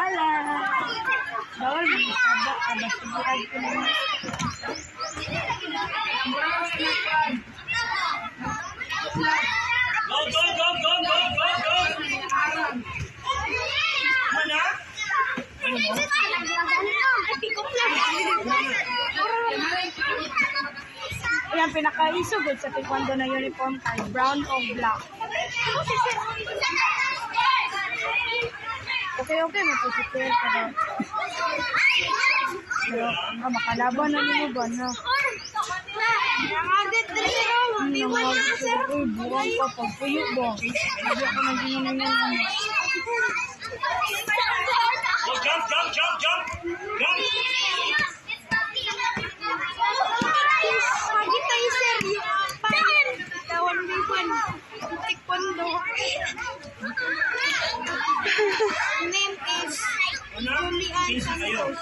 Wala. Bawal magkabak. Abas-ibigay ko naman. Yan, pinakaisugod sa taekwondo na uniform kay brown o black. Okay, mapusitir pero makalaban na nyo ba na? Buwang pa pagpuyo ba? Hindi ako naging naman. Jump! Pagi tayo, sir. Tawan biwan. Taekwondo. Name is Julian Santos.